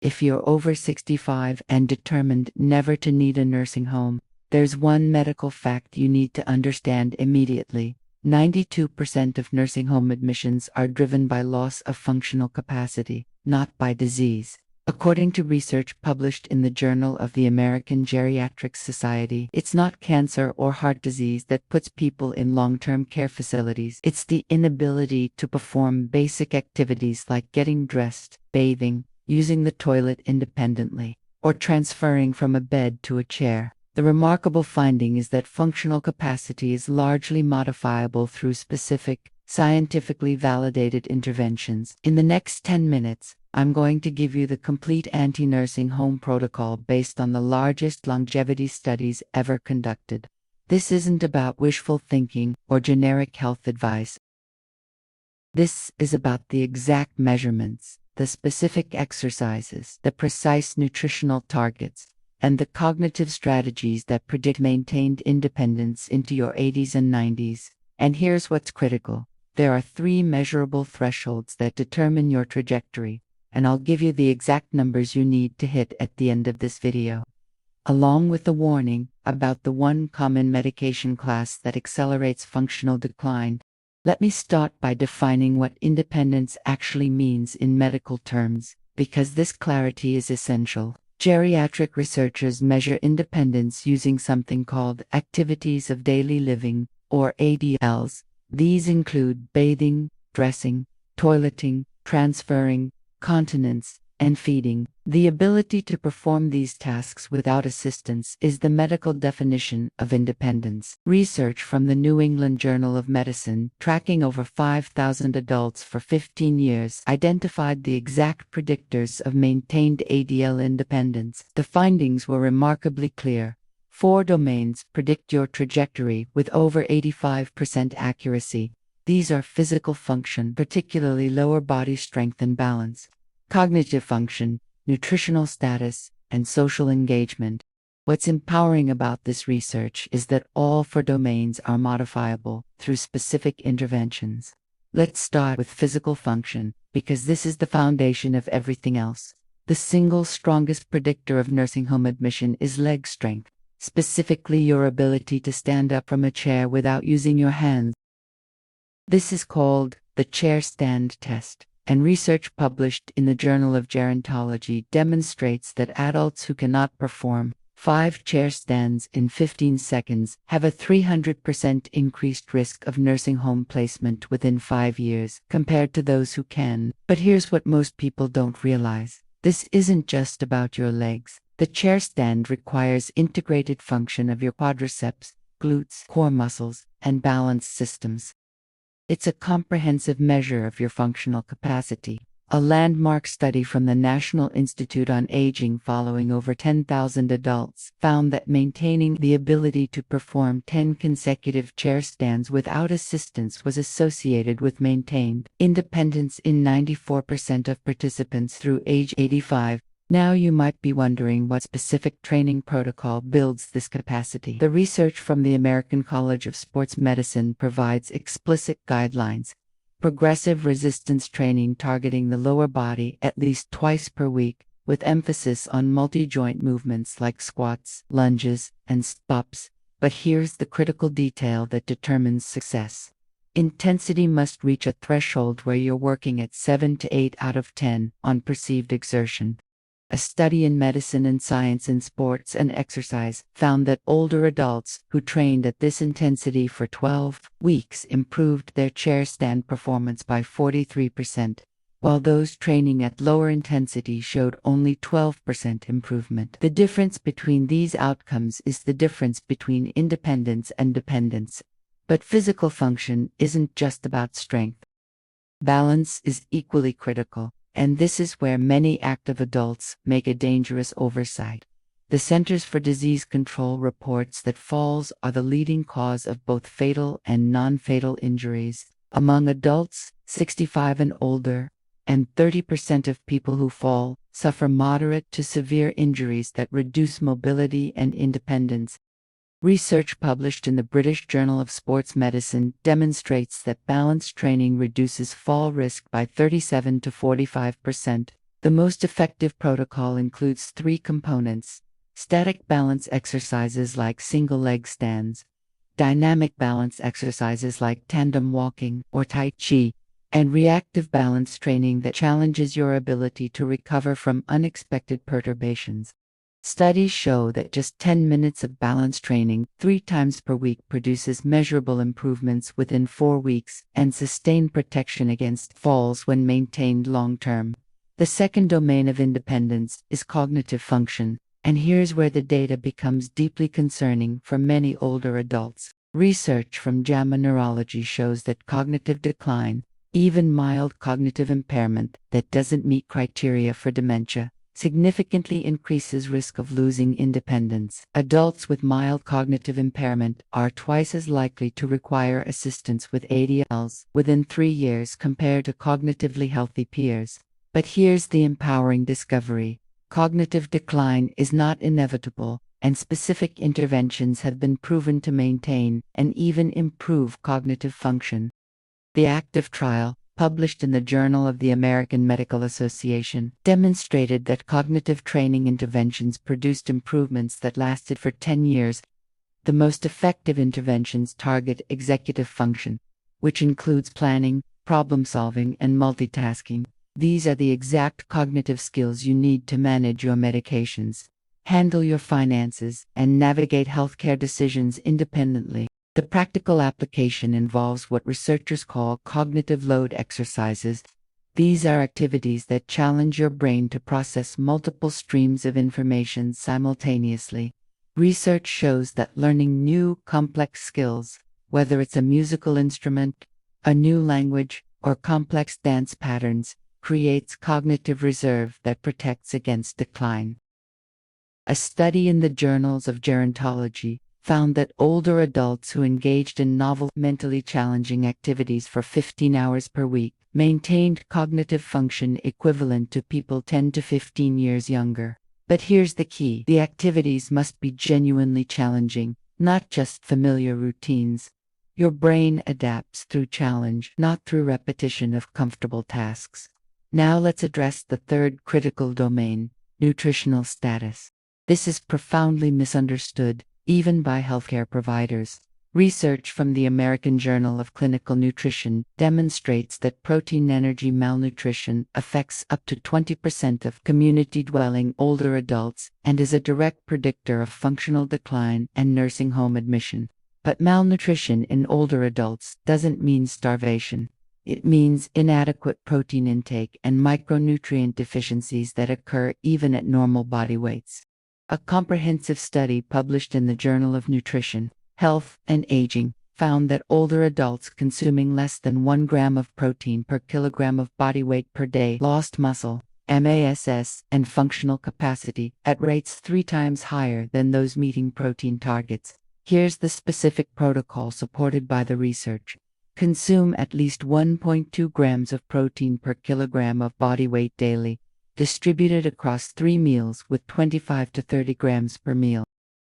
If you're over 65 and determined never to need a nursing home, there's one medical fact you need to understand immediately. 92% of nursing home admissions are driven by loss of functional capacity, not by disease. According to research published in the Journal of the American Geriatric Society, it's not cancer or heart disease that puts people in long-term care facilities. It's the inability to perform basic activities like getting dressed, bathing, using the toilet independently, or transferring from a bed to a chair. The remarkable finding is that functional capacity is largely modifiable through specific, scientifically validated interventions. In the next 10 minutes, I'm going to give you the complete anti-nursing home protocol based on the largest longevity studies ever conducted. This isn't about wishful thinking or generic health advice. This is about the exact measurements, the specific exercises, the precise nutritional targets, and the cognitive strategies that predict maintained independence into your 80s and 90s. And here's what's critical. There are 3 measurable thresholds that determine your trajectory, and I'll give you the exact numbers you need to hit at the end of this video, along with a warning about the one common medication class that accelerates functional decline. Let me start by defining what independence actually means in medical terms, because this clarity is essential. Geriatric researchers measure independence using something called activities of daily living, or ADLs. These include bathing, dressing, toileting, transferring, continence, and feeding. The ability to perform these tasks without assistance is the medical definition of independence. Research from the New England Journal of Medicine, tracking over 5,000 adults for 15 years, identified the exact predictors of maintained ADL independence. The findings were remarkably clear. 4 domains predict your trajectory with over 85% accuracy. These are physical function, particularly lower body strength and balance, cognitive function, nutritional status, and social engagement. What's empowering about this research is that all 4 domains are modifiable through specific interventions. Let's start with physical function, because this is the foundation of everything else. The single strongest predictor of nursing home admission is leg strength, specifically your ability to stand up from a chair without using your hands. This is called the chair stand test, and research published in the Journal of Gerontology demonstrates that adults who cannot perform 5 chair stands in 15 seconds have a 300% increased risk of nursing home placement within 5 years compared to those who can. But here's what most people don't realize. This isn't just about your legs. The chair stand requires integrated function of your quadriceps, glutes, core muscles, and balance systems. It's a comprehensive measure of your functional capacity. A landmark study from the National Institute on Aging following over 10,000 adults found that maintaining the ability to perform 10 consecutive chair stands without assistance was associated with maintained independence in 94% of participants through age 85. Now you might be wondering what specific training protocol builds this capacity. The research from the American College of Sports Medicine provides explicit guidelines. Progressive resistance training targeting the lower body at least twice per week, with emphasis on multi-joint movements like squats, lunges, and sit-ups. But here's the critical detail that determines success. Intensity must reach a threshold where you're working at 7 to 8 out of 10 on perceived exertion. A study in Medicine and Science in Sports and Exercise found that older adults who trained at this intensity for 12 weeks improved their chair stand performance by 43%, while those training at lower intensity showed only 12% improvement. The difference between these outcomes is the difference between independence and dependence. But physical function isn't just about strength. Balance is equally critical. And this is where many active adults make a dangerous oversight. The Centers for Disease Control reports that falls are the leading cause of both fatal and non-fatal injuries among adults 65 and older, and 30% of people who fall suffer moderate to severe injuries that reduce mobility and independence. Research published in the British Journal of Sports Medicine demonstrates that balance training reduces fall risk by 37 to 45%, The most effective protocol includes three components: static balance exercises like single leg stands, dynamic balance exercises like tandem walking or Tai Chi, and reactive balance training that challenges your ability to recover from unexpected perturbations. Studies show that just 10 minutes of balance training 3 times per week produces measurable improvements within 4 weeks and sustained protection against falls when maintained long term. The second domain of independence is cognitive function, and here's where the data becomes deeply concerning for many older adults. Research from JAMA Neurology shows that cognitive decline, even mild cognitive impairment that doesn't meet criteria for dementia, significantly increases risk of losing independence. Adults with mild cognitive impairment are twice as likely to require assistance with ADLs within 3 years compared to cognitively healthy peers. But here's the empowering discovery: cognitive decline is not inevitable, and specific interventions have been proven to maintain and even improve cognitive function. The ACTIVE trial, published in the Journal of the American Medical Association, demonstrated that cognitive training interventions produced improvements that lasted for 10 years. The most effective interventions target executive function, which includes planning, problem-solving, and multitasking. These are the exact cognitive skills you need to manage your medications, handle your finances, and navigate healthcare decisions independently. The practical application involves what researchers call cognitive load exercises. These are activities that challenge your brain to process multiple streams of information simultaneously. Research shows that learning new, complex skills, whether it's a musical instrument, a new language, or complex dance patterns, creates cognitive reserve that protects against decline. A study in the Journals of Gerontology found that older adults who engaged in novel, mentally challenging activities for 15 hours per week maintained cognitive function equivalent to people 10 to 15 years younger. But here's the key: the activities must be genuinely challenging, not just familiar routines. Your brain adapts through challenge, not through repetition of comfortable tasks. Now let's address the third critical domain: nutritional status. This is profoundly misunderstood, even by healthcare providers. Research from the American Journal of Clinical Nutrition demonstrates that protein-energy malnutrition affects up to 20% of community-dwelling older adults and is a direct predictor of functional decline and nursing home admission. But malnutrition in older adults doesn't mean starvation. It means inadequate protein intake and micronutrient deficiencies that occur even at normal body weights. A comprehensive study published in the Journal of Nutrition, Health, and Aging found that older adults consuming less than 1 gram of protein per kilogram of body weight per day lost muscle, MASS, and functional capacity at rates 3 times higher than those meeting protein targets. Here's the specific protocol supported by the research. Consume at least 1.2 grams of protein per kilogram of body weight daily, distributed across 3 meals with 25 to 30 grams per meal.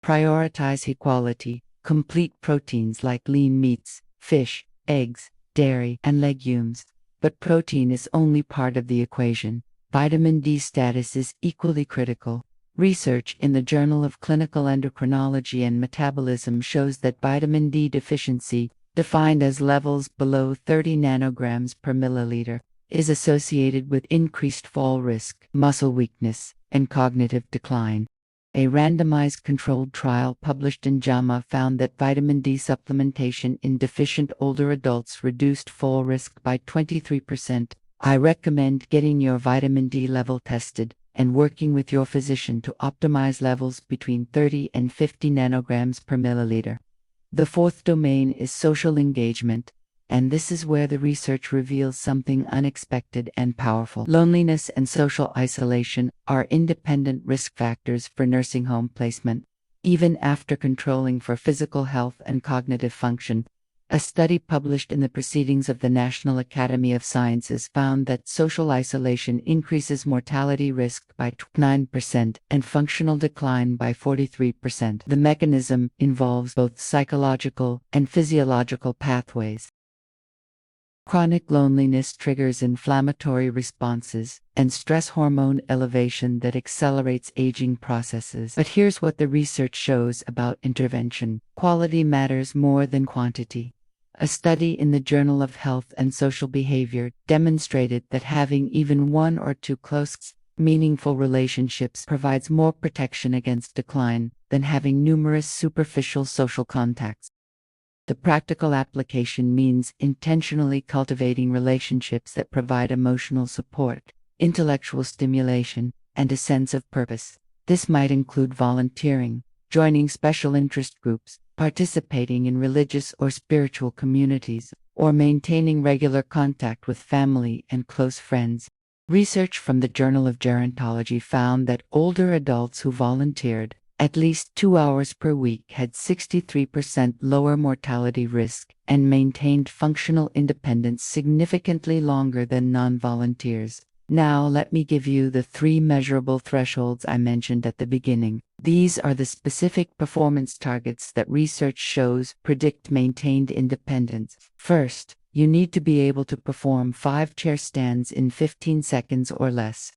Prioritize high-quality, complete proteins like lean meats, fish, eggs, dairy, and legumes. But protein is only part of the equation. Vitamin D status is equally critical. Research in the Journal of Clinical Endocrinology and Metabolism shows that vitamin D deficiency, defined as levels below 30 nanograms per milliliter, is associated with increased fall risk, muscle weakness, and cognitive decline. A randomized controlled trial published in JAMA found that vitamin D supplementation in deficient older adults reduced fall risk by 23%. I recommend getting your vitamin D level tested and working with your physician to optimize levels between 30 and 50 nanograms per milliliter. The fourth domain is social engagement, and this is where the research reveals something unexpected and powerful. Loneliness and social isolation are independent risk factors for nursing home placement, even after controlling for physical health and cognitive function. A study published in the Proceedings of the National Academy of Sciences found that social isolation increases mortality risk by 9% and functional decline by 43%. The mechanism involves both psychological and physiological pathways. Chronic loneliness triggers inflammatory responses and stress hormone elevation that accelerates aging processes. But here's what the research shows about intervention. Quality matters more than quantity. A study in the Journal of Health and Social Behavior demonstrated that having even one or two close, meaningful relationships provides more protection against decline than having numerous superficial social contacts. The practical application means intentionally cultivating relationships that provide emotional support, intellectual stimulation, and a sense of purpose. This might include volunteering, joining special interest groups, participating in religious or spiritual communities, or maintaining regular contact with family and close friends. Research from the Journal of Gerontology found that older adults who volunteered at least 2 hours per week had 63% lower mortality risk and maintained functional independence significantly longer than non-volunteers. Now let me give you the 3 measurable thresholds I mentioned at the beginning. These are the specific performance targets that research shows predict maintained independence. First, you need to be able to perform 5 chair stands in 15 seconds or less.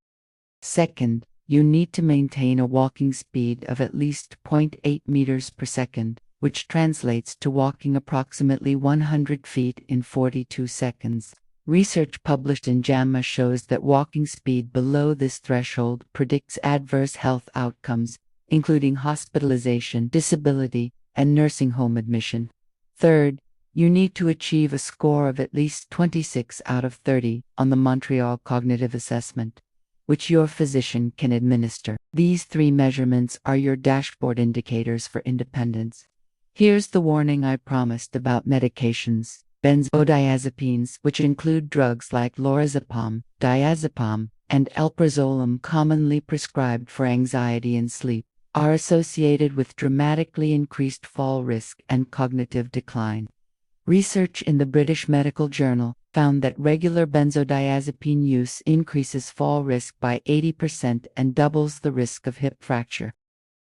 Second, you need to maintain a walking speed of at least 0.8 meters per second, which translates to walking approximately 100 feet in 42 seconds. Research published in JAMA shows that walking speed below this threshold predicts adverse health outcomes, including hospitalization, disability, and nursing home admission. Third, you need to achieve a score of at least 26 out of 30 on the Montreal Cognitive Assessment, which your physician can administer. These 3 measurements are your dashboard indicators for independence. Here's the warning I promised about medications. Benzodiazepines, which include drugs like lorazepam, diazepam, and alprazolam commonly prescribed for anxiety and sleep, are associated with dramatically increased fall risk and cognitive decline. Research in the British Medical Journal found that regular benzodiazepine use increases fall risk by 80% and doubles the risk of hip fracture.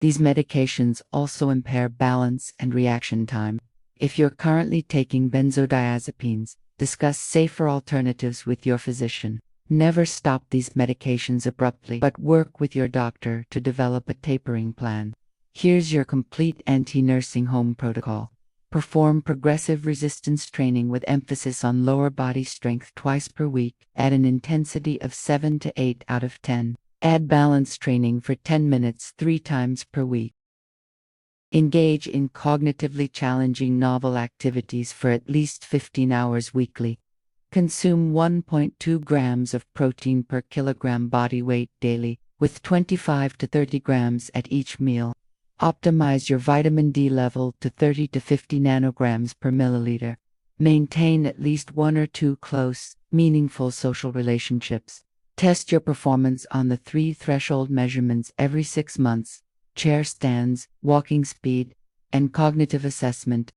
These medications also impair balance and reaction time. If you're currently taking benzodiazepines, discuss safer alternatives with your physician. Never stop these medications abruptly, but work with your doctor to develop a tapering plan. Here's your complete anti-nursing home protocol. Perform progressive resistance training with emphasis on lower body strength twice per week at an intensity of 7 to 8 out of 10. Add balance training for 10 minutes 3 times per week. Engage in cognitively challenging novel activities for at least 15 hours weekly. Consume 1.2 grams of protein per kilogram body weight daily, with 25 to 30 grams at each meal. Optimize your vitamin D level to 30 to 50 nanograms per milliliter. Maintain at least 1 or 2 close, meaningful social relationships. Test your performance on the 3 threshold measurements every 6 months: chair stands, walking speed, and cognitive assessment.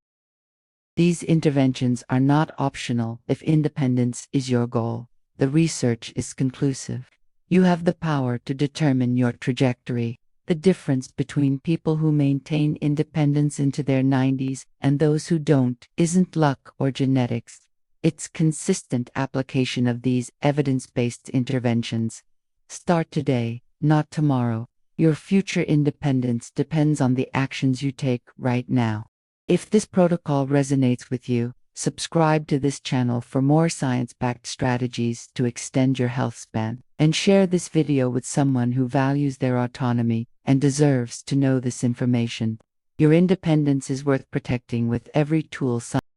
These interventions are not optional if independence is your goal. The research is conclusive. You have the power to determine your trajectory. The difference between people who maintain independence into their 90s and those who don't isn't luck or genetics. It's consistent application of these evidence-based interventions. Start today, not tomorrow. Your future independence depends on the actions you take right now. If this protocol resonates with you, subscribe to this channel for more science-backed strategies to extend your health span, and share this video with someone who values their autonomy and deserves to know this information. Your independence is worth protecting with every tool